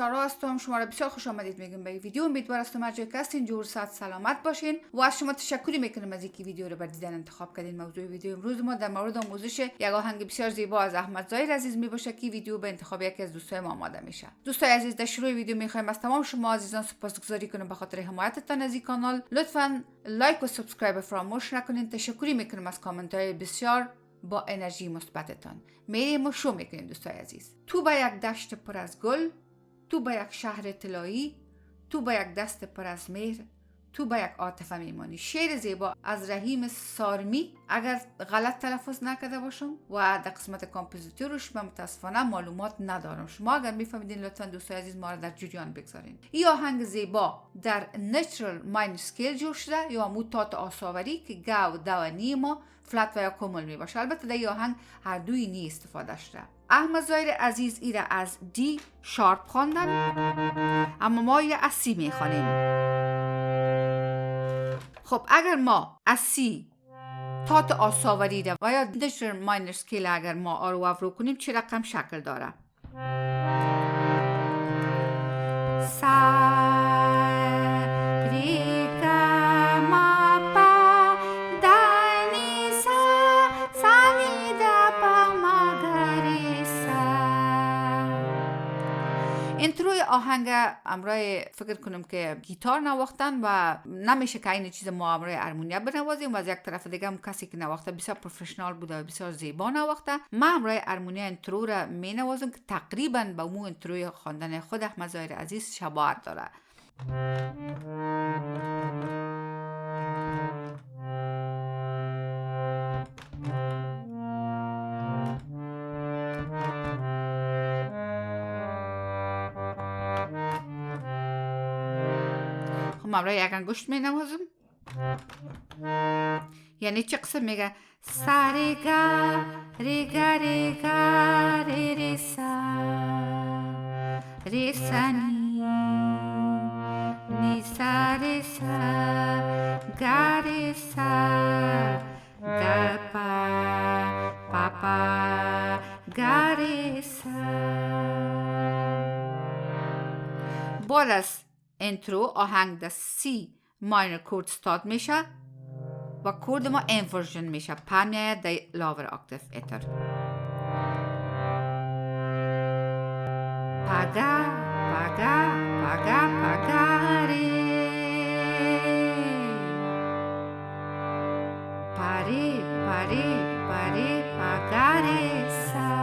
سارا هستم. شما را بسیار خوش آمدید میگم به این ویدیو. امیدوارم از هر جای که هستین جور صحت سلامت باشین و از شما تشکری میکنم از اینکه ویدیو رو بر دیدن انتخاب کردین. موضوع ویدیو امروز ما در مورد آموزش یک آهنگ بسیار زیبا از احمدزایر عزیز میباشه که ویدیو به انتخاب یکی از دوستای ما آماده میشه. دوستای عزیز، در شروع ویدیو میخوایم از تمام شما عزیزان سپاسگزاری کنم به خاطر حمایتتان از این کانال. لطفاً لایک و سابسکرایب فراموش نکنین. تشکری میکنم از کامنت های بسیار با انرژی مثبتتان. میریم و شو میکنیم دوستای عزیز. تو به یک دشت پر از گل، تو به یک شهر طلایی، تو به یک دست پر از مهر، تو به یک عاطفه میمانی. شعر زیبا از رحیم سارمی اگر غلط تلفظ نکرده باشم و در قسمت کامپوزیتورش من متاسفانه معلومات ندارم. شما اگر میفهمیدین لطفا دوستای عزیز ما را در جریان بگذارین. این آهنگ زیبا در نچرال ماینر اسکیل جور شده یا موتات آساوری که گو دو نیما فلت و یا کمل می باشه. البته در این آهنگ هر دوی نی استفاده شده. احمدزایر عزیز ایره از دی شارپ خواندن، اما ما ایره از سی می خوانیم. خب اگر ما از سی تات آساوری ده و یا نچرال ماینر اسکیل اگر ما آرو افرو کنیم چه رقم شکل داره؟ سا ری گا ما پا دا نی سا نی دا پا ما گا ری سا. انتروی آهنگ امرای فکر کنم که گیتار نواختن و نمیشه که این چیز ما امرای ارمونیا بنوازیم و از یک طرف دیگه هم کسی که نواخته بسیار پروفشنال بوده و بسیار زیبا نواخته. ما امرای ارمونیا انترو را می نوازم که تقریبا به مو انتروی خواندن خود احمدزایر عزیز شباهت داره. ما برای یک انگشت می نوازم. یعنی چه قسم میگه؟ سا ری گا ری گا ری گا ری ری سا ری سا نی نی سا ری سا گا ری سا گا پا پا گا ری سا. بعد از انترو آهنگ در سی ماینر کورد ستارت میشه و کورد ما انورژن میشه، پر میاید در لاور اکتیو اتر. پاگا پاگا پاگا پاگا ری پاری پاری پاری پاگا ری سا.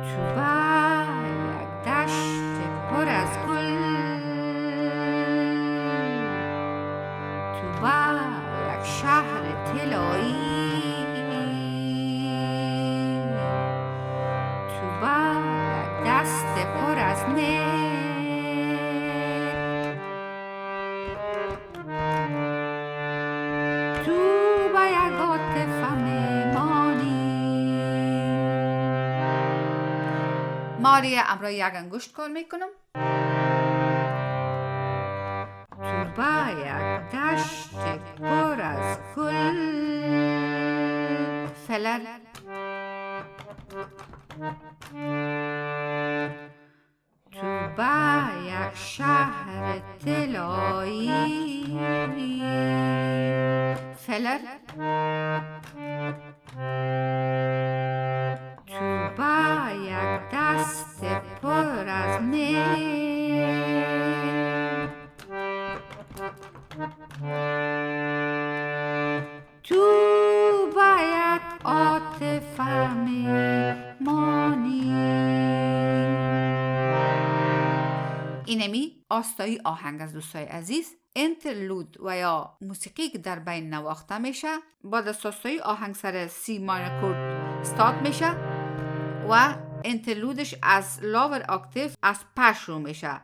تو با یک دشت پر از گل، تو با یک شهر طلایی، تو با یک دست پر از مهر، تو با یک عاطفه میمانی. ماری امرای یک انگشت کار میکنم. تو با یک دشت پر از گل فلر، تو با یک شهر طلایی فلر، تو با یک دست پر از مهر، تو با یک عاطفه میمانی. اینمی آستایی آهنگ از دوستای عزیز. انترلود و یا موسیقی که در بین نواخته میشه بعد از آستایی آهنگ سر سی ماینر کورد استارت میشه و انترلودش از لاور اکتیو از پا شروع میشه.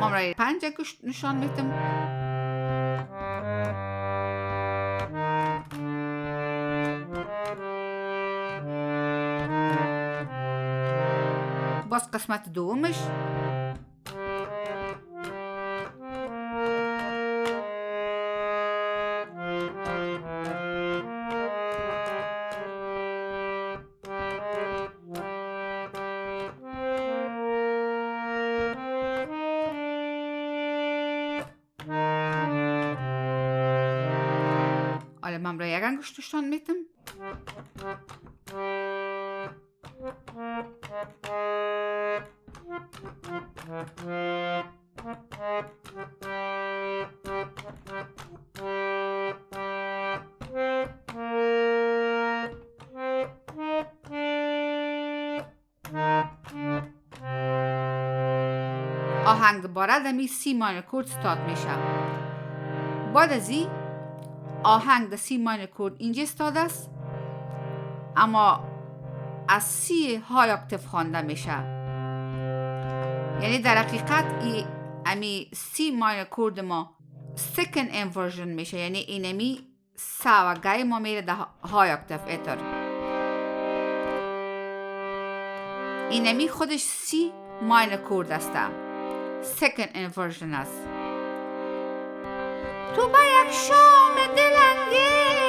ما برای 5 گوشت نشان میتم. باز قسمت دومش حالا من را یک انگشتشان میتم. آهنگ دوباره دمی سی ماینور کورد استارت میشه. بعد از این آهنگ در سی ماینور کورد اینجا استاد است، اما از سی های اکتیو خوانده میشه. یعنی در حقیقت امی سی ماینور کورد ما سکند انورژن میشه، یعنی اینمی سا و گای ما میره در های اکتیو ایتر. اینمی خودش سی ماینور کورد است، سکند انورژن است. تو با یک شام دلانگیز،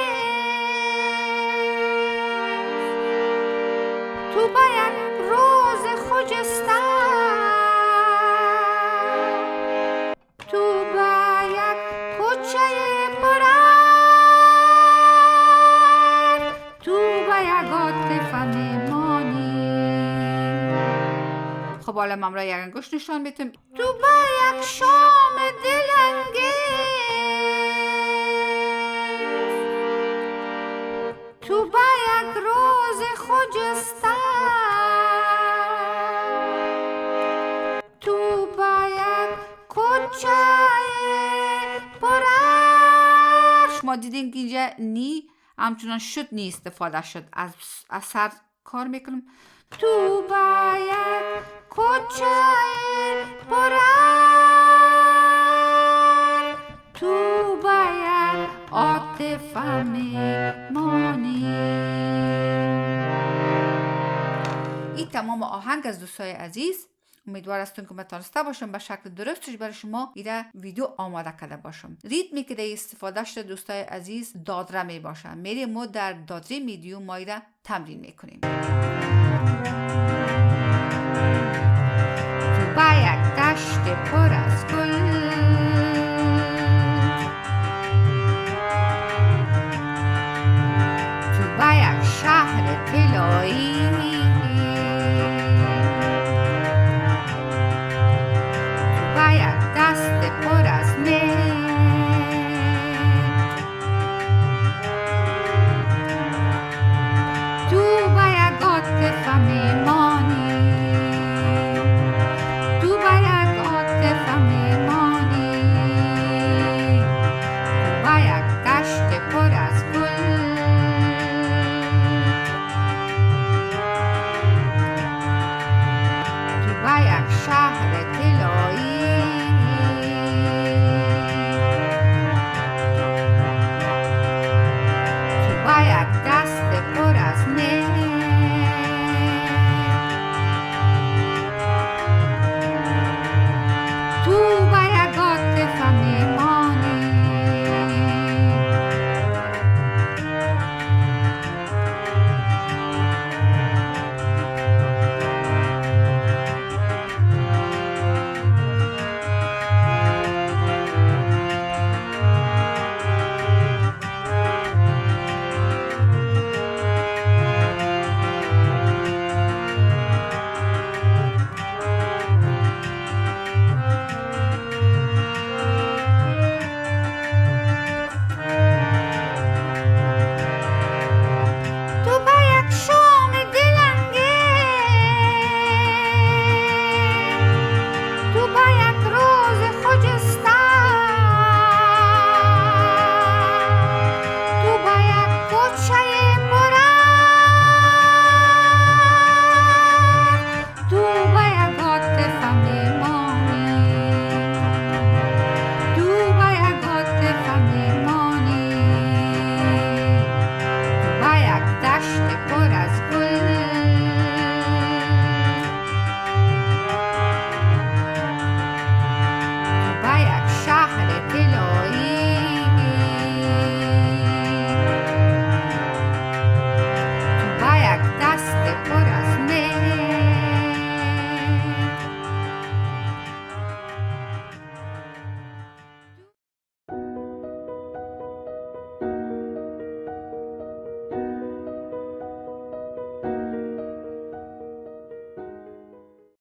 تو با یک روز خجسته، تو با یک کوچه پررد، تو با یک عاطفه میمانی. خب حالا من را یک انگشت نشان میتم. تو با یک شام دلانگیز، تو با یک روز خجسته، تو با یک کوچه پررد. شما دیدین که اینجا نی همچنان شد نی استفاده شد، از سر کار میکنم. تو با یک کوچه پررد، تو با یک عاطفه میمانی. این تمام آهنگ از دوستای عزیز. امیدوار هستم که تونسته باشم به شکل درستش برای شما ایده ویدیو آماده کرده باشم. ریتمی که در استفاده شده دوستای عزیز دادره می باشه. میریم ما در دادره ویدیو ما ایده تمرین میکنیم. تو با یک دشت پر